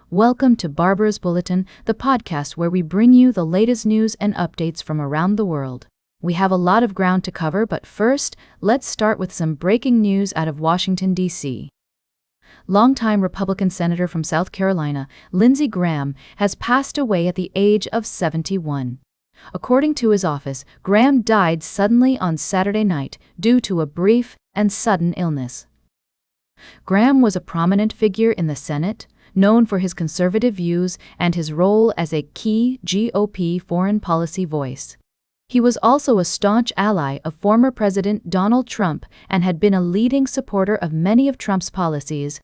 Welcome to Barbara's Bulletin, the podcast where we bring you the latest news and updates from around the world. We have a lot of ground to cover, but first, let's start with some breaking news out of Washington, D.C. Longtime Republican Senator from South Carolina, Lindsey Graham, has passed away at the age of 71. According to his office, Graham died suddenly on Saturday night due to a brief and sudden illness. Graham was a prominent figure in the Senate, known for his conservative views and his role as a key GOP foreign policy voice. He was also a staunch ally of former President Donald Trump and had been a leading supporter of many of Trump's policies.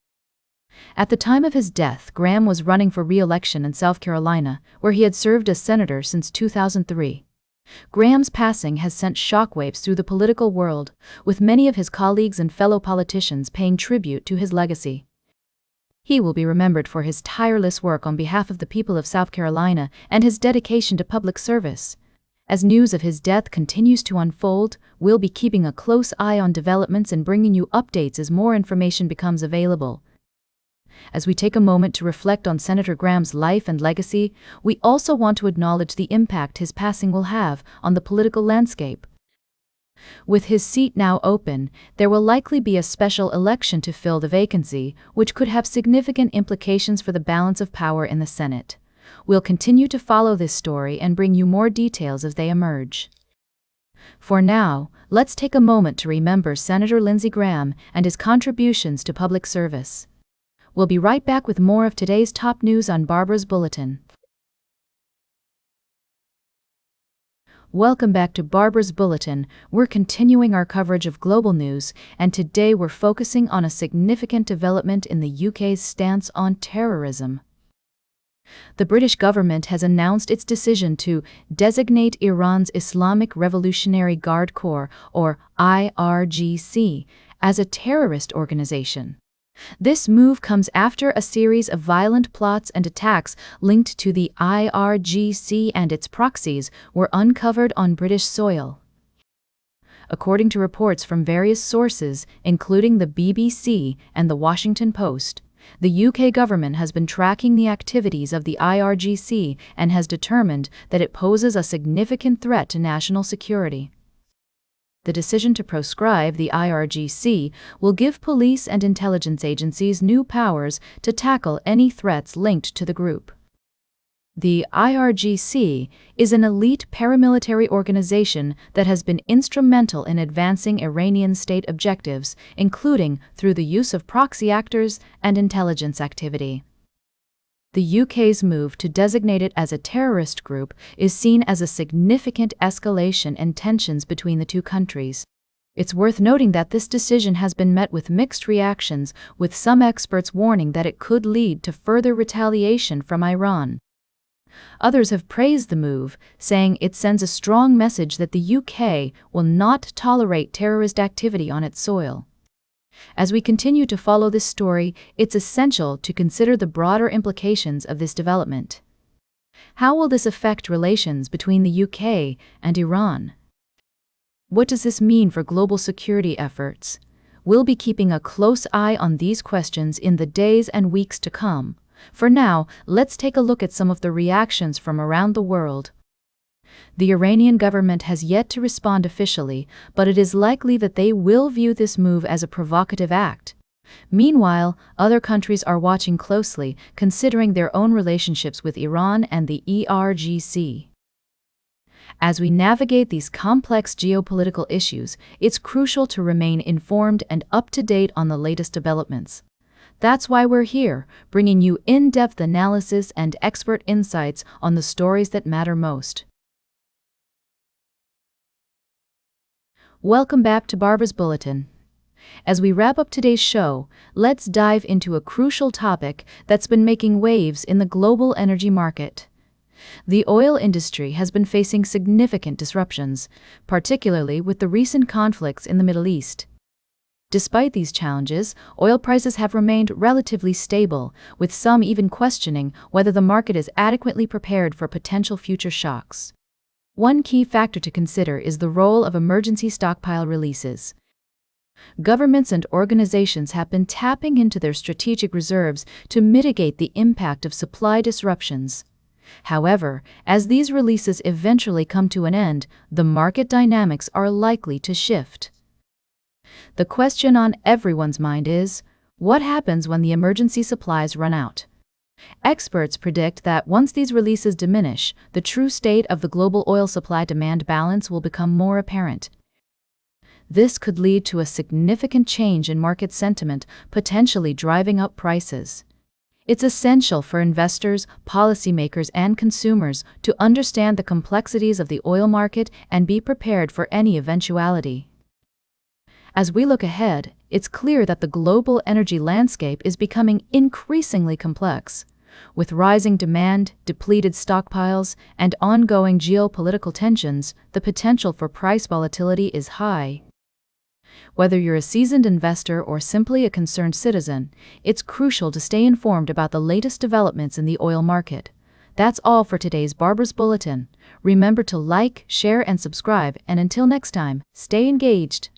At the time of his death, Graham was running for re-election in South Carolina, where he had served as senator since 2003. Graham's passing has sent shockwaves through the political world, with many of his colleagues and fellow politicians paying tribute to his legacy. He will be remembered for his tireless work on behalf of the people of South Carolina and his dedication to public service. As news of his death continues to unfold, we'll be keeping a close eye on developments and bringing you updates as more information becomes available. As we take a moment to reflect on Senator Graham's life and legacy, we also want to acknowledge the impact his passing will have on the political landscape. With his seat now open, there will likely be a special election to fill the vacancy, which could have significant implications for the balance of power in the Senate. We'll continue to follow this story and bring you more details as they emerge. For now, let's take a moment to remember Senator Lindsey Graham and his contributions to public service. We'll be right back with more of today's top news on Barbara's Bulletin. Welcome back to Barbara's Bulletin. We're continuing our coverage of global news, and today we're focusing on a significant development in the UK's stance on terrorism. The British government has announced its decision to designate Iran's Islamic Revolutionary Guard Corps, or IRGC, as a terrorist organization. This move comes after a series of violent plots and attacks linked to the IRGC and its proxies were uncovered on British soil. According to reports from various sources, including the BBC and the Washington Post, the UK government has been tracking the activities of the IRGC and has determined that it poses a significant threat to national security. The decision to proscribe the IRGC will give police and intelligence agencies new powers to tackle any threats linked to the group. The IRGC is an elite paramilitary organization that has been instrumental in advancing Iranian state objectives, including through the use of proxy actors and intelligence activity. The UK's move to designate it as a terrorist group is seen as a significant escalation in tensions between the two countries. It's worth noting that this decision has been met with mixed reactions, with some experts warning that it could lead to further retaliation from Iran. Others have praised the move, saying it sends a strong message that the UK will not tolerate terrorist activity on its soil. As we continue to follow this story, it's essential to consider the broader implications of this development. How will this affect relations between the UK and Iran? What does this mean for global security efforts? We'll be keeping a close eye on these questions in the days and weeks to come. For now, let's take a look at some of the reactions from around the world. The Iranian government has yet to respond officially, but it is likely that they will view this move as a provocative act. Meanwhile, other countries are watching closely, considering their own relationships with Iran and the IRGC. As we navigate these complex geopolitical issues, it's crucial to remain informed and up to date on the latest developments. That's why we're here, bringing you in-depth analysis and expert insights on the stories that matter most. Welcome back to Barbara's Bulletin. As we wrap up today's show, let's dive into a crucial topic that's been making waves in the global energy market. The oil industry has been facing significant disruptions, particularly with the recent conflicts in the Middle East. Despite these challenges, oil prices have remained relatively stable, with some even questioning whether the market is adequately prepared for potential future shocks. One key factor to consider is the role of emergency stockpile releases. Governments and organizations have been tapping into their strategic reserves to mitigate the impact of supply disruptions. However, as these releases eventually come to an end, the market dynamics are likely to shift. The question on everyone's mind is, what happens when the emergency supplies run out? Experts predict that once these releases diminish, the true state of the global oil supply-demand balance will become more apparent. This could lead to a significant change in market sentiment, potentially driving up prices. It's essential for investors, policymakers, and consumers to understand the complexities of the oil market and be prepared for any eventuality. As we look ahead, it's clear that the global energy landscape is becoming increasingly complex. With rising demand, depleted stockpiles, and ongoing geopolitical tensions, the potential for price volatility is high. Whether you're a seasoned investor or simply a concerned citizen, it's crucial to stay informed about the latest developments in the oil market. That's all for today's Barbara's Bulletin. Remember to like, share, and subscribe, and until next time, stay engaged.